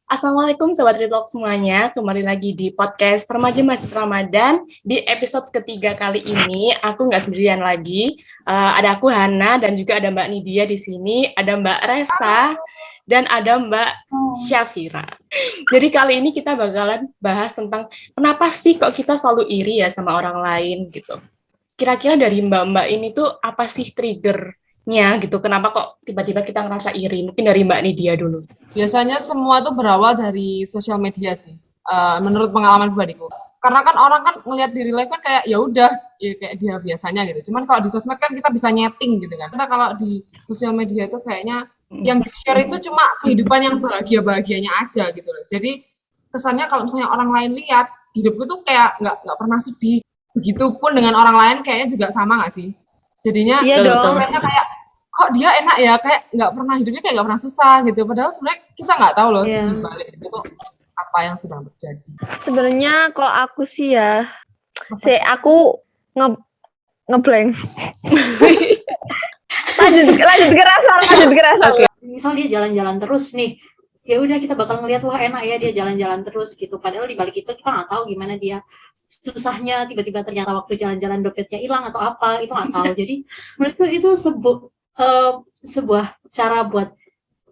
Assalamualaikum Sobat Retalk semuanya, kembali lagi di podcast Remaja Masjid Ramadan. Di episode ketiga kali ini, aku nggak sendirian lagi. Ada aku Hana dan juga ada Mbak Nidia di sini, ada Mbak Resa dan ada Mbak Syafira. Jadi kali ini kita bakalan bahas tentang kenapa sih kok kita selalu iri ya sama orang lain gitu. Kira-kira dari Mbak-Mbak ini tuh apa sih triggernya gitu? Kenapa kok tiba-tiba kita ngerasa iri? Mungkin dari Mbak Nidia dulu. Biasanya semua tuh berawal dari sosial media sih, menurut pengalaman pribadiku. Karena kan orang kan ngelihat di real life kan kayak ya udah, ya kayak dia biasanya gitu. Cuman kalau di sosmed kan kita bisa nyeting gitu kan. Karena kalau di sosial media itu kayaknya yang di-share itu cuma kehidupan yang bahagia-bahagianya aja gitu loh. Jadi kesannya kalau misalnya orang lain lihat, hidupku tuh kayak nggak pernah sedih. Begitupun dengan orang lain kayaknya juga sama nggak sih? Jadinya Iya dong. kayaknya kayak kok dia enak ya, kayak nggak pernah hidupnya kayak nggak pernah susah gitu. Padahal sebenarnya kita nggak tahu loh Iya. di balik itu tuh apa yang sedang terjadi. Sebenarnya kalau aku sih ya, aku ngeblank. lanjut kerasa. Oke. Misal dia jalan-jalan terus nih, ya udah kita bakal ngelihat wah enak ya dia jalan-jalan terus gitu. Padahal di balik itu kita nggak tahu gimana dia susahnya, tiba-tiba ternyata waktu jalan-jalan dompetnya hilang atau apa, itu nggak tahu. Jadi menurutku itu sebuah cara buat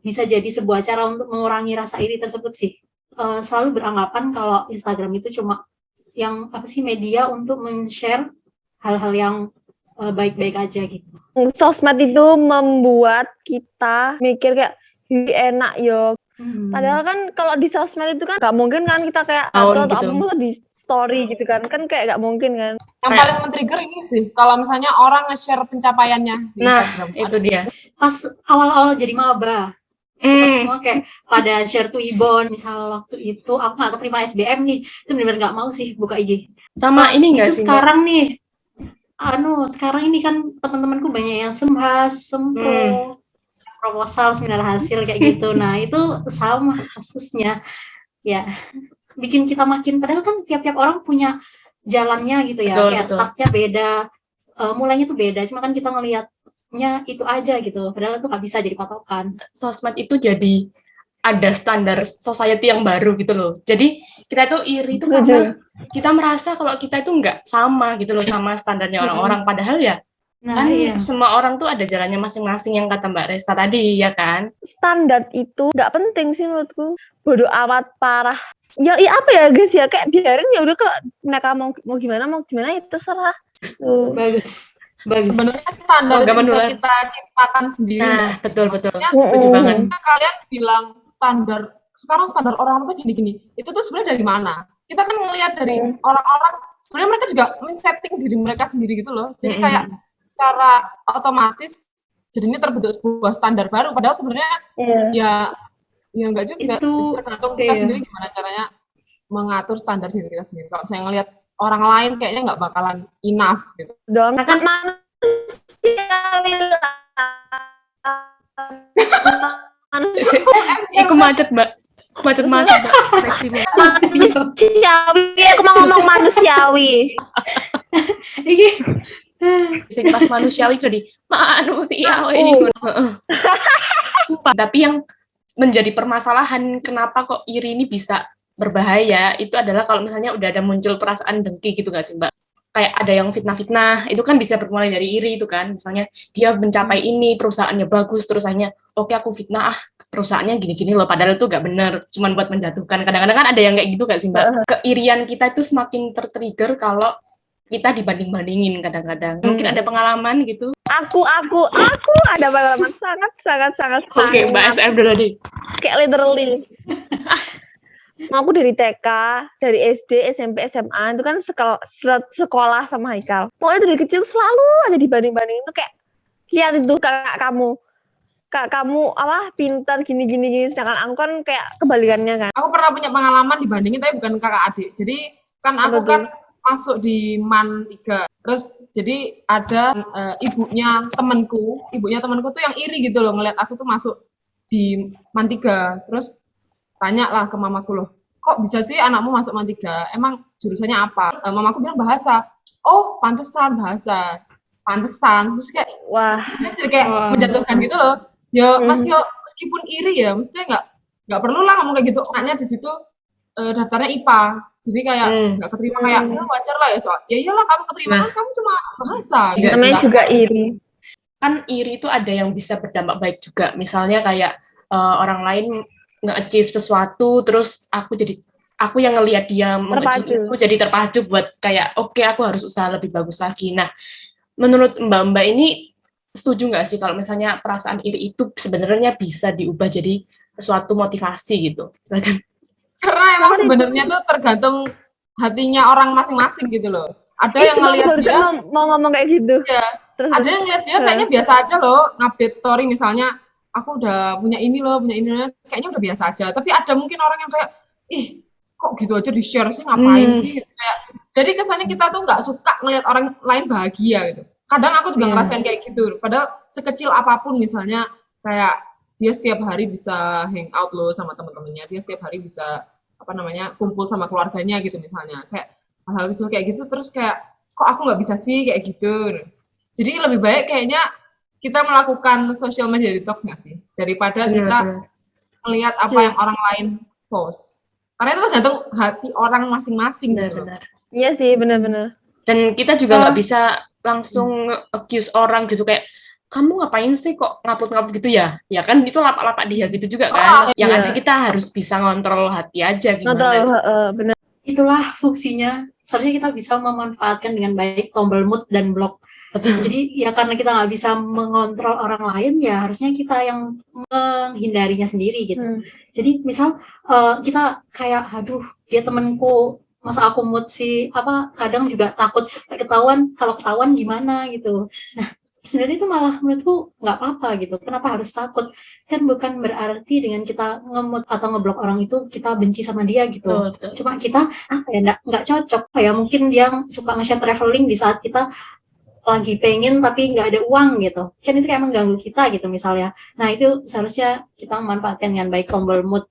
bisa jadi sebuah cara untuk mengurangi rasa iri tersebut sih. Selalu beranggapan kalau Instagram itu cuma yang apa sih media untuk men-share hal-hal yang baik-baik aja gitu. Sosmed itu membuat kita mikir kayak enak yo. Padahal kan kalau di sosmed itu kan nggak mungkin kan kita kayak atau gitu. apa mulu di story gitu kan kayak nggak mungkin kan. Yang paling men-trigger ini sih, kalau misalnya orang nge-share pencapaiannya di Nah, Instagram. itu dia. Pas awal-awal jadi maba, kan semua kayak pada share tuh Ibon. Misal waktu itu aku nggak keterima SBM nih, itu benar-benar nggak mau sih buka IG. Sama ini nggak Itu sih, sekarang nih, sekarang ini kan teman-temanku banyak yang sembahas, sempro, proposal, seminar hasil kayak gitu. Nah itu sama kasusnya, ya bikin kita makin. Padahal kan tiap-tiap orang punya jalannya gitu ya, kayak startnya beda, mulainya tuh beda. Cuma kan kita ngelihatnya itu aja gitu. Padahal itu nggak bisa jadi patokan. Sosmed itu jadi ada standar society yang baru gitu loh. Jadi kita tuh iri itu karena kita merasa kalau kita itu nggak sama gitu loh sama standarnya orang-orang. Padahal ya Nah, kan semua orang tuh ada jalannya masing-masing yang kata Mbak Resa tadi ya kan. Standar itu nggak penting sih menurutku. Bodoh amat parah. Ya apa ya guys ya, kayak biarin ya udah, kalau mereka mau gimana ya terserah. Bagus. Sebenarnya standar itu bisa kita ciptakan sendiri. Nah, betul. Setuju banget. Kalian bilang sekarang standar orang-orang tuh gini-gini. Itu tuh sebenarnya dari mana? Kita kan ngelihat dari orang-orang, sebenarnya mereka juga men-setting diri mereka sendiri gitu loh. Jadi kayak secara otomatis jadinya terbentuk sebuah standar baru. Padahal sebenarnya ya enggak juga. Itu tergantung kita sendiri gimana caranya mengatur standar diri kita sendiri. Kalau saya ngelihat orang lain kayaknya nggak bakalan enough gitu. Dong kan manusiawi lah. Iku macet Mbak. Manusiawi. Aku mau ngomong manusiawi. Iki Sing pas manusiawi jadi manusiawi. Tapi yang menjadi permasalahan kenapa kok iri ini bisa berbahaya itu adalah kalau misalnya udah ada muncul perasaan dengki gitu nggak sih Mbak? Kayak ada yang fitnah-fitnah, itu kan bisa bermulai dari iri itu kan. Misalnya dia mencapai ini, perusahaannya bagus, terus hanya oke aku fitnah, perusahaannya gini-gini loh, padahal itu nggak benar, cuman buat menjatuhkan. Kadang-kadang kan ada yang kayak gitu nggak sih Mbak? Keirian kita itu semakin ter-trigger kalau kita dibanding-bandingin kadang-kadang. Mungkin ada pengalaman gitu. Aku ada pengalaman sangat. Oke, Mbak SM dulu deh. Kayak literally. Aku dari TK, dari SD, SMP, SMA itu kan sekolah sama Haikal. Pokoknya dari kecil selalu aja dibanding-bandingin tuh kayak lihat itu kakak kamu apa pintar gini sedangkan aku kan kayak kebalikannya kan. Aku pernah punya pengalaman dibandingin tapi bukan kakak adik. Jadi kan aku kan masuk di MAN 3. Terus jadi ada ibunya temanku tuh yang iri gitu loh ngeliat aku tuh masuk di MAN 3. Terus tanya lah ke mamaku loh, kok bisa sih anakmu masuk MAN 3? Emang jurusannya apa? Mamaku bilang bahasa. Oh, pantesan bahasa. Terus kayak, wah, jadi kayak menjatuhkan gitu loh. Ya Mas yo meskipun iri ya, maksudnya nggak perlu lah ngomong kayak gitu. Anaknya di situ daftarnya IPA, jadi kayak nggak keterima kayak ya wajar lah ya soal. Ya iyalah kamu keterima kan kamu cuma bahasa. Gitu. Namanya juga iri. Kan iri itu ada yang bisa berdampak baik juga. Misalnya kayak orang lain nge-achieve sesuatu, terus aku yang ngelihat dia Terpacu. aku jadi terpacu buat kayak oke, aku harus usaha lebih bagus lagi. Nah, menurut Mbak ini setuju nggak sih kalau misalnya perasaan iri itu sebenarnya bisa diubah jadi suatu motivasi gitu? Misalkan. Karena emang sebenarnya tuh tergantung hatinya orang masing-masing gitu loh. Ada yang ngelihat dia mau ngomong kayak gitu. Ya, Terus ada yang ngelihat dia kayaknya biasa aja loh, ngupdate story misalnya aku udah punya ini loh, kayaknya udah biasa aja. Tapi ada mungkin orang yang kayak ih kok gitu aja di-share sih, ngapain sih gitu. Kayak jadi kesannya kita tuh nggak suka ngelihat orang lain bahagia gitu. Kadang aku juga ngerasain kayak gitu. Padahal sekecil apapun misalnya kayak dia setiap hari bisa hangout loh sama teman-temannya, dia setiap hari bisa kumpul sama keluarganya gitu misalnya. Kayak hal-hal kecil kayak gitu terus kayak kok aku nggak bisa sih kayak gitu. Jadi lebih baik kayaknya kita melakukan social media detox nggak sih? Daripada kita melihat apa yang orang lain post. Karena itu tergantung hati orang masing-masing gitu. Iya sih, benar-benar. Dan kita juga nggak bisa langsung accuse orang gitu kayak kamu ngapain sih kok ngupload gitu ya? Ya kan itu lapak-lapak dia gitu juga kan. Yang ada kita harus bisa ngontrol hati aja gimana. Ngontrol, benar. Itulah fungsinya. Seharusnya kita bisa memanfaatkan dengan baik tombol mute dan block. Jadi ya karena kita nggak bisa mengontrol orang lain, ya harusnya kita yang menghindarinya sendiri gitu. Jadi misal kita kayak, aduh dia temanku, masa aku mood sih, kadang juga takut ketahuan, kalau ketahuan gimana gitu. Nah sebenarnya itu malah menurutku nggak apa-apa gitu. Kenapa harus takut? Kan bukan berarti dengan kita nge-mute atau ngeblok orang itu kita benci sama dia gitu. Cuma kita nggak cocok. Kayak mungkin dia suka nge-share traveling di saat kita lagi pengen tapi nggak ada uang gitu. Kan itu kayak mengganggu kita gitu misalnya. Nah itu seharusnya kita memanfaatkan dengan baik tombol mute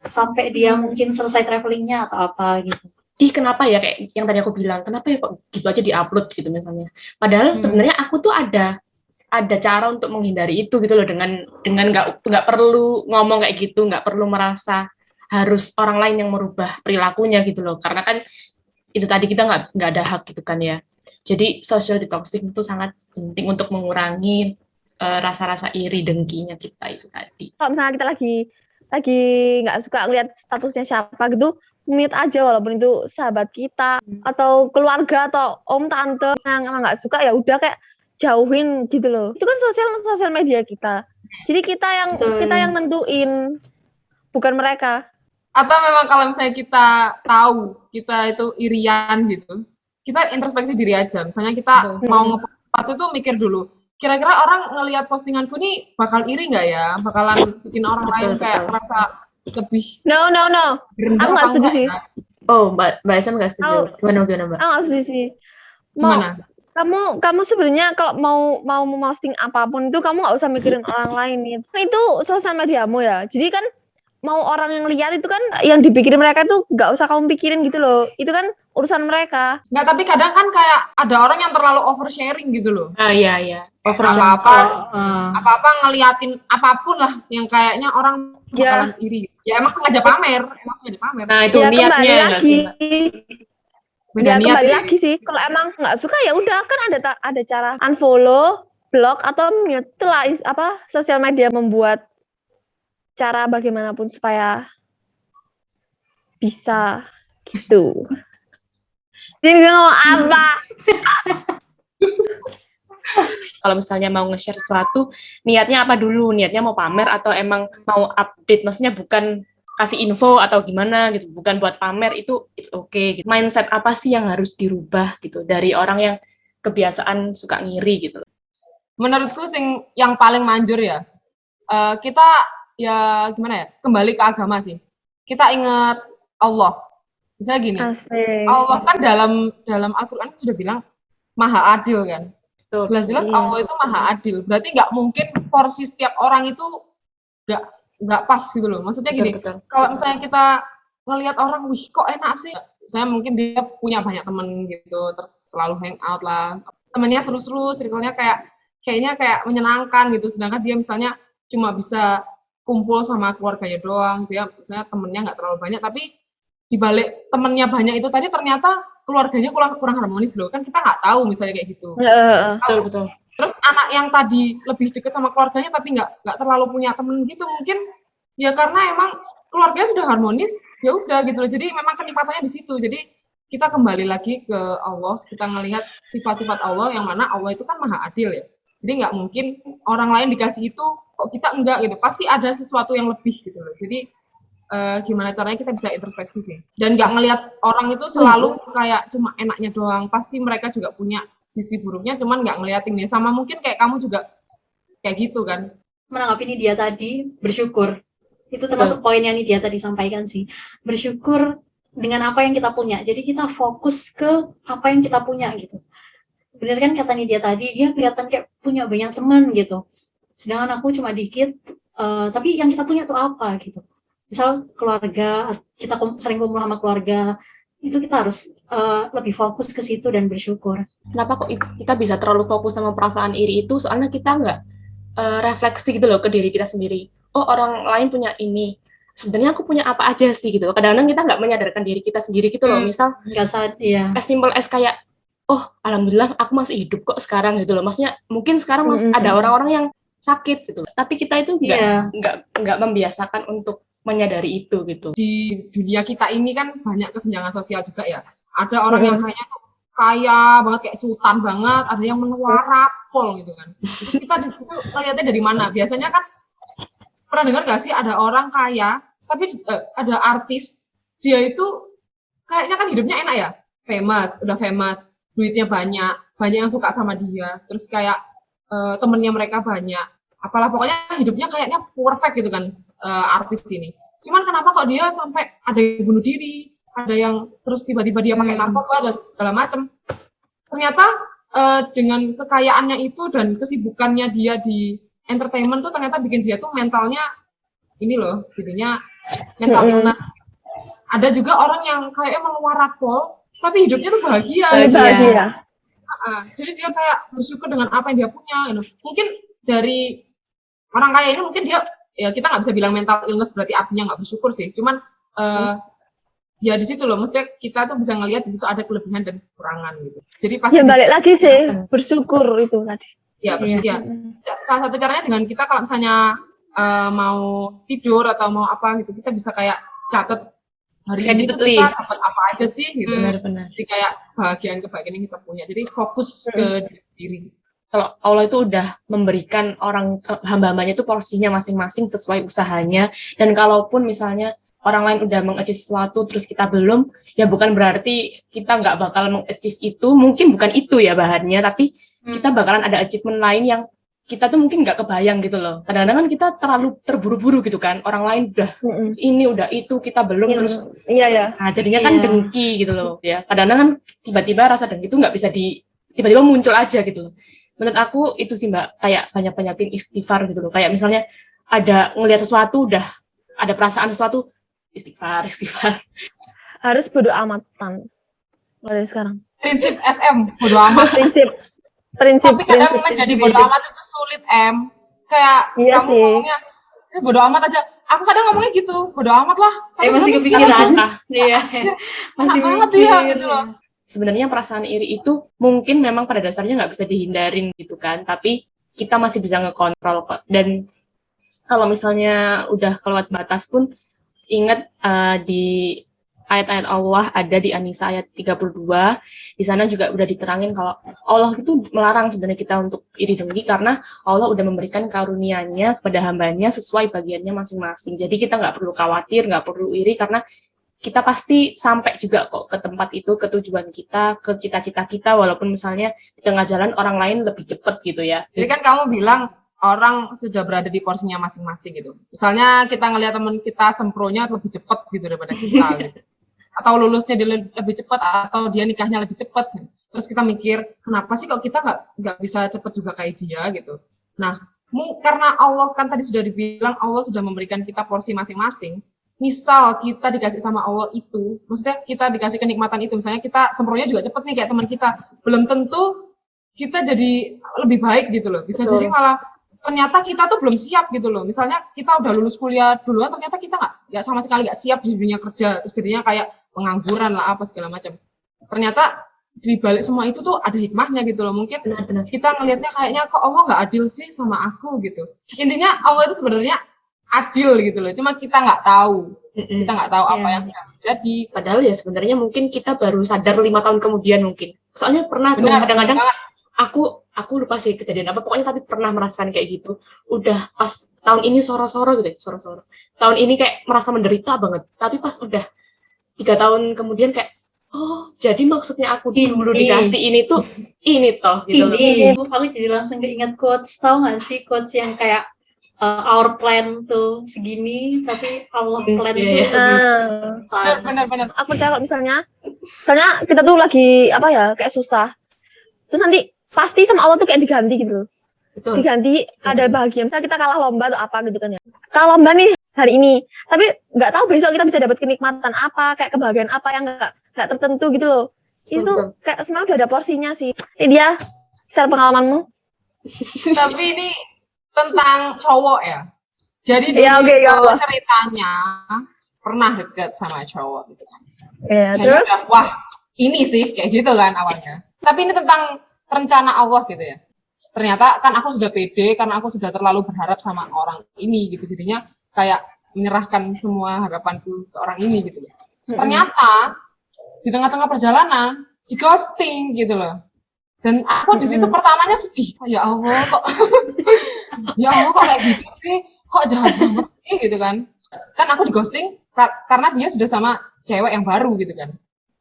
sampai dia mungkin selesai travelingnya atau apa gitu. Kenapa ya kayak yang tadi aku bilang, kenapa ya kok gitu aja diupload gitu misalnya. Padahal sebenarnya aku tuh ada cara untuk menghindari itu gitu loh, dengan nggak perlu ngomong kayak gitu, nggak perlu merasa harus orang lain yang merubah perilakunya gitu loh. Karena kan itu tadi kita nggak ada hak gitu kan ya. Jadi social detoxing itu sangat penting untuk mengurangi rasa-rasa iri dengkinya kita itu tadi. Kalau misalnya kita lagi nggak suka ngeliat statusnya siapa gitu, mute aja walaupun itu sahabat kita atau keluarga atau om tante yang nggak suka, ya udah kayak jauhin gitu loh. Itu kan sosial media kita. Jadi kita yang nentuin, bukan mereka. Atau memang kalau misalnya kita tahu kita itu irian gitu, kita introspeksi diri aja. Misalnya kita mau nge-post itu mikir dulu, kira-kira orang ngelihat postinganku nih bakal iri nggak ya? Bakalan bikin orang lain kayak merasa lebih No. Aku nggak setuju sih. Oh, Mbak Esam nggak setuju. Gimana Mbak? Aku nggak setuju sih. Gimana? Kamu sebenarnya kalau mau memposting apapun itu kamu nggak usah mikirin orang lain nih. Itu sosial mediamu ya. Jadi kan mau orang yang lihat itu kan yang dipikirin mereka tuh nggak usah kamu pikirin gitu loh. Itu kan urusan mereka. Nggak, tapi kadang kan kayak ada orang yang terlalu oversharing gitu loh. Iya. Apa-apa ngeliatin apapun lah yang kayaknya orang bakalan iri. Ya emang sengaja pamer. Nah itu ya, niatnya lagi. Beda niat kembali lagi sih. Kalau emang nggak suka ya udah, kan ada cara unfollow, block atau mute. Itulah sosial media membuat cara bagaimanapun supaya bisa gitu. Jadi ngomong apa? Kalau misalnya mau nge-share sesuatu, niatnya apa dulu? Niatnya mau pamer atau emang mau update? Maksudnya bukan kasih info atau gimana gitu, bukan buat pamer, itu it's okay gitu. Mindset apa sih yang harus dirubah gitu dari orang yang kebiasaan suka ngiri gitu? Menurutku yang paling manjur ya, kita ya gimana ya, kembali ke agama sih. Kita ingat Allah. Misalnya gini, Allah kan dalam Al-Quran sudah bilang maha adil kan. Jelas-jelas Allah itu maha adil. Berarti nggak mungkin porsi setiap orang itu nggak pas gitu loh. Maksudnya gini, kalau misalnya kita ngelihat orang, wih kok enak sih. Saya mungkin dia punya banyak temen gitu, terus selalu hangout lah. Temennya seru-seru, circle-nya kayaknya kayak menyenangkan gitu. Sedangkan dia misalnya cuma bisa kumpul sama keluarganya doang gitu ya, misalnya temennya nggak terlalu banyak, tapi di balik temennya banyak itu tadi ternyata keluarganya kurang harmonis loh, kan kita nggak tahu misalnya kayak gitu. Betul, betul. Terus anak yang tadi lebih dekat sama keluarganya tapi nggak terlalu punya temen gitu, mungkin ya karena emang keluarganya sudah harmonis, ya udah gitu loh. Jadi memang kenikmatannya di situ. Jadi kita kembali lagi ke Allah, kita ngelihat sifat-sifat Allah yang mana Allah itu kan maha adil ya. Jadi nggak mungkin orang lain dikasih itu kok kita enggak gitu. Pasti ada sesuatu yang lebih gitu loh. Jadi gimana caranya kita bisa introspeksi sih. Dan nggak ngelihat orang itu selalu kayak cuma enaknya doang. Pasti mereka juga punya sisi buruknya, cuman nggak ngeliatinnya. Sama mungkin kayak kamu juga kayak gitu kan. Menanggapi ini dia tadi, bersyukur. Itu termasuk poin yang dia tadi sampaikan sih. Bersyukur dengan apa yang kita punya. Jadi kita fokus ke apa yang kita punya gitu. Bener kan kata dia tadi, dia kelihatan kayak punya banyak teman gitu. Sedangkan aku cuma dikit, tapi yang kita punya tuh apa gitu. Misal keluarga, kita sering kumpul sama keluarga, itu kita harus lebih fokus ke situ dan bersyukur. Kenapa kok kita bisa terlalu fokus sama perasaan iri itu? Soalnya kita nggak refleksi gitu loh ke diri kita sendiri. Oh, orang lain punya ini. Sebenarnya aku punya apa aja sih gitu. Kadang-kadang kita nggak menyadarkan diri kita sendiri gitu loh. Misal, as simple as kayak, oh, alhamdulillah aku masih hidup kok sekarang gitu loh. Maksudnya mungkin sekarang masih ada orang-orang yang sakit gitu. Tapi kita itu nggak membiasakan untuk menyadari itu gitu. Di dunia kita ini kan banyak kesenjangan sosial juga ya. Ada orang yang kaya banget kayak sultan banget, ada yang menuarat pol gitu kan. Terus kita di situ lihatnya dari mana? Biasanya kan pernah dengar gak sih ada orang kaya, tapi ada artis, dia itu kayaknya kan hidupnya enak ya, udah famous, duitnya banyak yang suka sama dia, terus kayak temennya mereka banyak. Apalah pokoknya hidupnya kayaknya perfect gitu kan artis ini. Cuman kenapa kok dia sampai ada yang bunuh diri, ada yang terus tiba-tiba dia pakai narkoba dan segala macam. Ternyata dengan kekayaannya itu dan kesibukannya dia di entertainment tuh ternyata bikin dia tuh mentalnya ini loh, jadinya mental illness. Ada juga orang yang kayaknya meluarat pol, tapi hidupnya tuh bahagia. Jadi dia kayak bersyukur dengan apa yang dia punya. Gitu. Mungkin dari orang kaya ini mungkin dia, ya kita nggak bisa bilang mental illness berarti artinya nggak bersyukur sih. Cuman ya di situ loh, maksudnya kita tuh bisa ngelihat di situ ada kelebihan dan kekurangan gitu. Jadi pasti ya balik lagi sih bersyukur itu tadi. Ya bersyukur. Ya. Salah satu caranya dengan kita kalau misalnya mau tidur atau mau apa gitu, kita bisa kayak catat hari ini tuh kita dapat apa aja sih gitu. Benar-benar. Jadi kayak kebahagiaan yang kita punya. Jadi fokus ke diri. Kalau Allah itu udah memberikan orang hamba-hambanya itu porsinya masing-masing sesuai usahanya, dan kalaupun misalnya orang lain udah meng-achieve sesuatu terus kita belum, ya bukan berarti kita nggak bakal meng-achieve itu, mungkin bukan itu ya bahannya, tapi kita bakalan ada achievement lain yang kita tuh mungkin nggak kebayang gitu loh. Kadang-kadang kan kita terlalu terburu-buru gitu kan, orang lain udah ini udah itu, kita belum, terus nah jadinya kan dengki gitu loh ya. Kadang-kadang kan tiba-tiba rasa dengki itu nggak bisa tiba-tiba muncul aja gitu loh. Menurut aku itu sih Mbak, kayak banyak-banyakin istighfar gitu loh. Kayak misalnya ada ngelihat sesuatu, udah ada perasaan sesuatu, istighfar. Harus bodo amatan mulai sekarang. Prinsip SM, bodo amat. Prinsip. Tapi kadang menjadi bodo amat itu sulit, Kayak kamu ngomongnya, bodo amat aja. Aku kadang ngomongnya gitu, bodo amat lah. Tapi masih kepikiran. Iya. Masih banget dia gitu loh. Sebenarnya perasaan iri itu mungkin memang pada dasarnya nggak bisa dihindarin gitu kan, tapi kita masih bisa ngekontrol kok. Dan kalau misalnya udah kelewat batas pun, ingat di ayat-ayat Allah ada di An-Nisa ayat 32, di sana juga udah diterangin kalau Allah itu melarang sebenarnya kita untuk iri dengki karena Allah udah memberikan karunia-Nya kepada hambanya sesuai bagiannya masing-masing. Jadi kita nggak perlu khawatir, nggak perlu iri, karena kita pasti sampai juga kok ke tempat itu, ke tujuan kita, ke cita-cita kita, walaupun misalnya di tengah jalan orang lain lebih cepat gitu ya. Jadi kan kamu bilang orang sudah berada di porsinya masing-masing gitu. Misalnya kita ngelihat teman kita sempronya lebih cepat gitu daripada kita gitu. Atau lulusnya dia lebih cepat, atau dia nikahnya lebih cepat. Terus kita mikir, kenapa sih kok kita nggak bisa cepat juga kayak dia gitu. Nah, karena Allah kan tadi sudah dibilang, Allah sudah memberikan kita porsi masing-masing. Misal kita dikasih sama Allah itu, maksudnya kita dikasih kenikmatan itu, misalnya kita sempronya juga cepet nih kayak teman kita, belum tentu kita jadi lebih baik gitu loh. Bisa jadi malah ternyata kita tuh belum siap gitu loh. Misalnya kita udah lulus kuliah duluan, ternyata kita nggak sama sekali nggak siap di dunia kerja, terus jadinya kayak pengangguran lah apa segala macam. Ternyata di balik semua itu tuh ada hikmahnya gitu loh. Mungkin Benar-benar. kita ngelihatnya kayaknya kok Allah nggak adil sih sama aku gitu. Intinya Allah itu sebenarnya adil gitu loh. Cuma kita nggak tahu. Kita nggak tahu apa yang sedang terjadi. Padahal ya sebenarnya mungkin kita baru sadar 5 tahun kemudian mungkin. Soalnya pernah tuh kadang-kadang aku lupa sih kejadian apa. Pokoknya tapi pernah merasakan kayak gitu. Udah pas tahun ini soro-soro gitu ya, soro-soro. Tahun ini kayak merasa menderita banget. Tapi pas udah 3 tahun kemudian kayak oh, jadi maksudnya aku dulu dikasih ini tuh, ini toh, gitu loh. Aku jadi langsung keinget quotes, tau gak sih quotes yang kayak our plan tuh segini, tapi Allah plan tuh lebih Benar-benar. Aku percaya kalau misalnya kita tuh lagi apa ya kayak susah, terus nanti pasti sama Allah tuh kayak diganti gitu loh. Betul. Diganti ada bahagia. Misalnya kita kalah lomba atau apa gitu kan ya. Kalah lomba nih hari ini, tapi nggak tahu besok kita bisa dapat kenikmatan apa, kayak kebahagiaan apa yang nggak tertentu gitu loh. Itu kayak sebenarnya udah ada porsinya sih. Ini dia share pengalamanmu. Tapi ini tentang cowok ya. Jadi Iya, dulu oke, itu ya. ceritanya pernah deket sama cowok gitu kan. Ya, Kayaknya terus udah, wah ini sih kayak gitu kan awalnya. Tapi ini tentang rencana Allah gitu ya. Ternyata kan aku sudah pede karena aku sudah terlalu berharap sama orang ini gitu. Jadinya kayak menyerahkan semua harapanku ke orang ini gitu loh. Ternyata di tengah-tengah perjalanan di ghosting gitu loh. Dan aku di situ pertamanya sedih. Ya Allah kok ya Allah kok kayak gitu sih? Kok jahat banget sih gitu kan. Kan aku di ghosting karena dia sudah sama cewek yang baru gitu kan.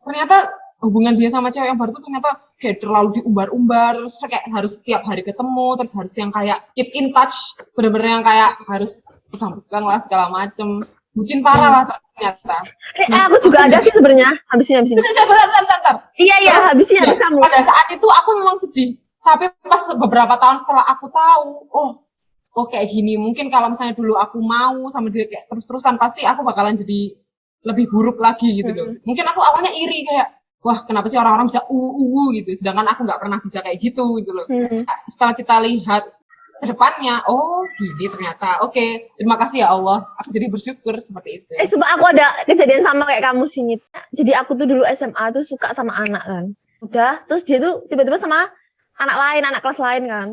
Ternyata hubungan dia sama cewek yang baru itu ternyata kayak terlalu diumbar-umbar, terus kayak harus setiap hari ketemu, terus harus yang kayak keep in touch, bener-bener yang kayak harus pegang-pegang lah segala macem. Bucin parah lah ternyata. aku juga ada sih sebenarnya. Habisin. Bentar. Iya, habisin Ya, kamu. pada saat itu aku memang sedih. Tapi pas beberapa tahun setelah aku tahu, oh kayak gini. Mungkin kalau misalnya dulu aku mau sama dia kayak terus-terusan, pasti aku bakalan jadi lebih buruk lagi gitu loh. Mungkin aku awalnya iri kayak, wah kenapa sih orang-orang bisa gitu. Sedangkan aku nggak pernah bisa kayak gitu loh. Setelah kita lihat ke depannya, oh gini ternyata. Oke, terima kasih ya Allah. Aku jadi bersyukur seperti itu. Sumpah aku ada kejadian sama kayak kamu sih, Nyit. Jadi aku tuh dulu SMA tuh suka sama anak kan. Udah, terus dia tuh tiba-tiba sama anak lain, anak kelas lain kan.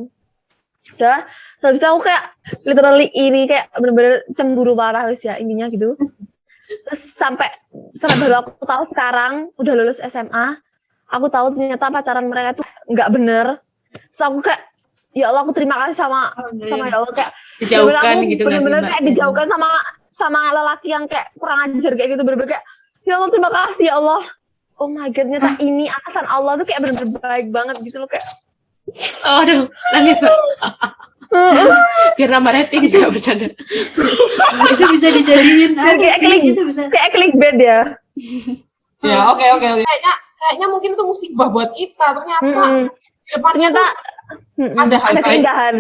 Udah, habis itu aku kayak literally ini kayak bener-bener cemburu parah wis ya ininya gitu. Terus sampai baru aku tahu sekarang udah lulus SMA, aku tahu ternyata pacaran mereka tuh nggak bener. Terus aku kayak ya Allah aku terima kasih sama ya Allah kayak Dijauhkan gitu nggak sih, bener-bener Mbak? kayak dijauhkan sama lelaki yang kayak kurang ajar kayak gitu, bener-bener kayak ya Allah terima kasih ya Allah. Oh my god, ternyata ini atasan Allah tuh kayak bener-bener baik banget gitu loh kayak. Aduh, nangis Mbak. Biar nambah rating nggak bercanda. itu bisa dijadiin Kayak kayak clickbait ya. Ya, oke. Kayaknya mungkin itu musibah buat kita ternyata. Di depannya Ternyata ada hal baik. keindahan.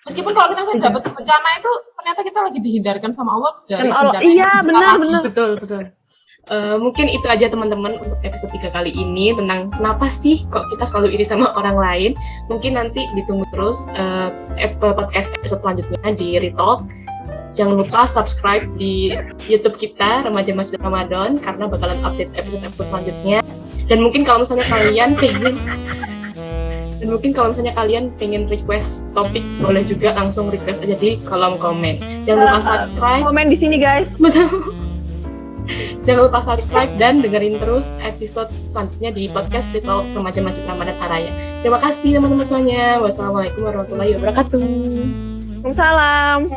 Meskipun kalau kita misalnya dapat bencana itu ternyata kita lagi dihindarkan sama Allah dari Sama Allah. bencana yang Iya, kita benar. lagi. Betul. Mungkin itu aja teman-teman untuk episode 3 kali ini tentang kenapa sih kok kita selalu iri sama orang lain. Mungkin nanti ditunggu terus podcast episode selanjutnya di Retalk. Jangan lupa subscribe di YouTube kita Remaja Masjid Ramadan karena bakalan update episode-episode selanjutnya. Dan mungkin kalau misalnya kalian pengen request topik, boleh juga langsung request aja di kolom komen. Jangan lupa subscribe. Komen di sini guys. Betul. Jangan lupa subscribe dan dengerin terus episode selanjutnya di podcast Retalk Remaja Masjid Ramadan Araya. Terima kasih teman-teman semuanya. Wassalamualaikum warahmatullahi wabarakatuh. Waalaikumsalam.